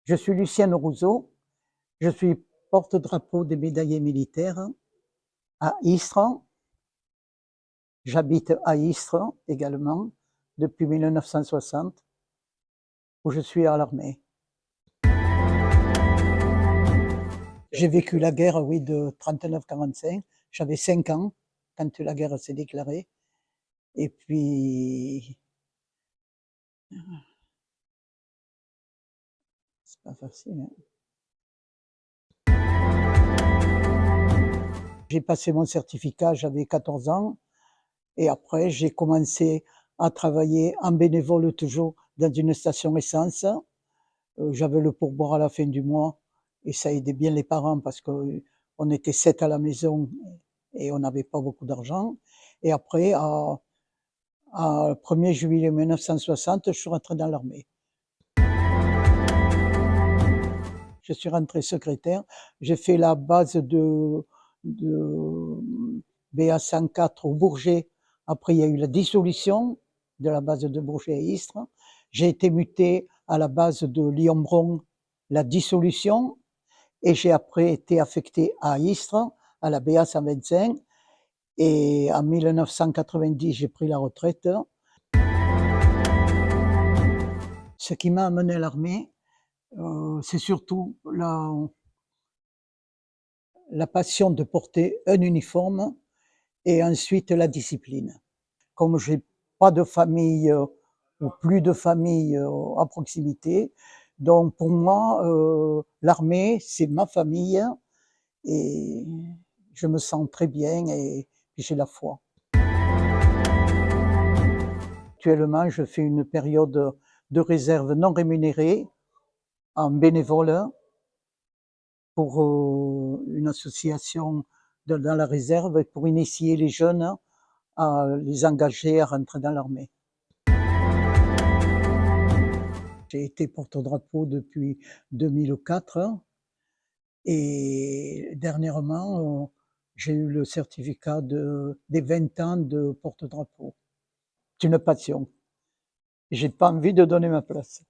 Je suis Lucienne Rousseau, je suis porte-drapeau des médaillés militaires à Istres. J'habite à Istres également depuis 1960, où je suis à l'armée. J'ai vécu la guerre, oui, de 39-45. J'avais 5 ans quand la guerre s'est déclarée. Et puis, c'est pas facile, hein. J'ai passé mon certificat, j'avais 14 ans. Et après, j'ai commencé à travailler en bénévole toujours dans une station essence. J'avais le pourboire à la fin du mois et ça aidait bien les parents parce qu'on était 7 à la maison et on n'avait pas beaucoup d'argent. Et après, à 1er juillet 1960, je suis rentré dans l'armée. Je suis rentré secrétaire. J'ai fait la base de BA 104 au Bourget. Après, il y a eu la dissolution de la base de Bourget à Istres. J'ai été muté à la base de Lyon-Bron, la dissolution. Et j'ai après été affecté à Istres, à la BA 125. Et en 1990, j'ai pris la retraite. Ce qui m'a amené à l'armée, c'est surtout la passion de porter un uniforme et ensuite la discipline. Comme j'ai pas de famille ou plus de famille à proximité, donc pour moi, l'armée, c'est ma famille et je me sens très bien et j'ai la foi. Actuellement, je fais une période de réserve non rémunérée en bénévole pour une association dans la réserve pour initier les jeunes à les engager à rentrer dans l'armée. J'ai été porte-drapeau depuis 2004 et dernièrement, j'ai eu le certificat des 20 ans de porte-drapeau. C'est une passion. J'ai pas envie de donner ma place.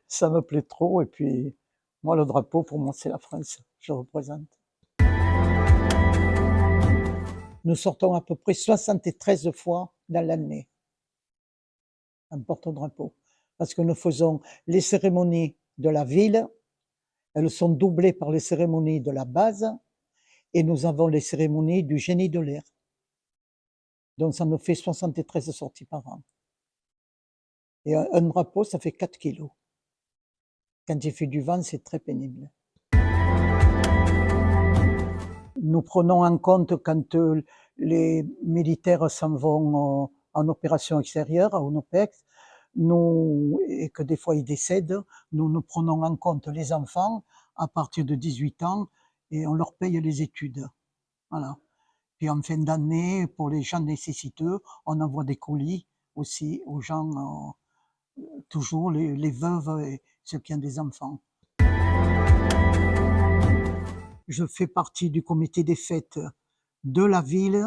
Ça me plaît trop et puis moi, le drapeau, pour moi, c'est la France. Je représente. Nous sortons à peu près 73 fois dans l'année en porte-drapeau parce que nous faisons les cérémonies de la ville, elles sont doublées par les cérémonies de la base et nous avons les cérémonies du génie de l'air. Donc ça nous fait 73 sorties par an. Et un drapeau, ça fait 4 kilos. Quand il fait du vent, c'est très pénible. Nous prenons en compte quand les militaires s'en vont en opération extérieure, en OPEX, et que des fois ils décèdent, nous prenons en compte les enfants à partir de 18 ans et on leur paye les études. Voilà. Puis en fin d'année, pour les gens nécessiteux, on envoie des colis aussi aux gens, toujours les veuves et ceux qui ont des enfants. Je fais partie du comité des fêtes de la ville.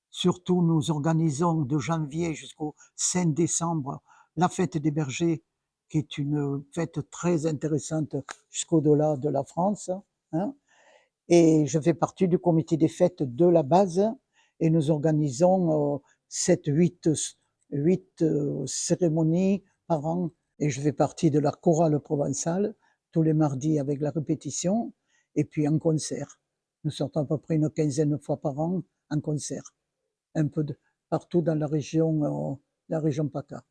Surtout, nous organisons de janvier jusqu'au 5 décembre la fête des bergers, qui est une fête très intéressante jusqu'au-delà de la France, hein. Et je fais partie du comité des fêtes de la base et nous organisons 8 cérémonies par an. Et je fais partie de la chorale provençale tous les mardis avec la répétition et puis en concert. Nous sortons à peu près une quinzaine de fois par an en concert, un peu partout dans la région PACA.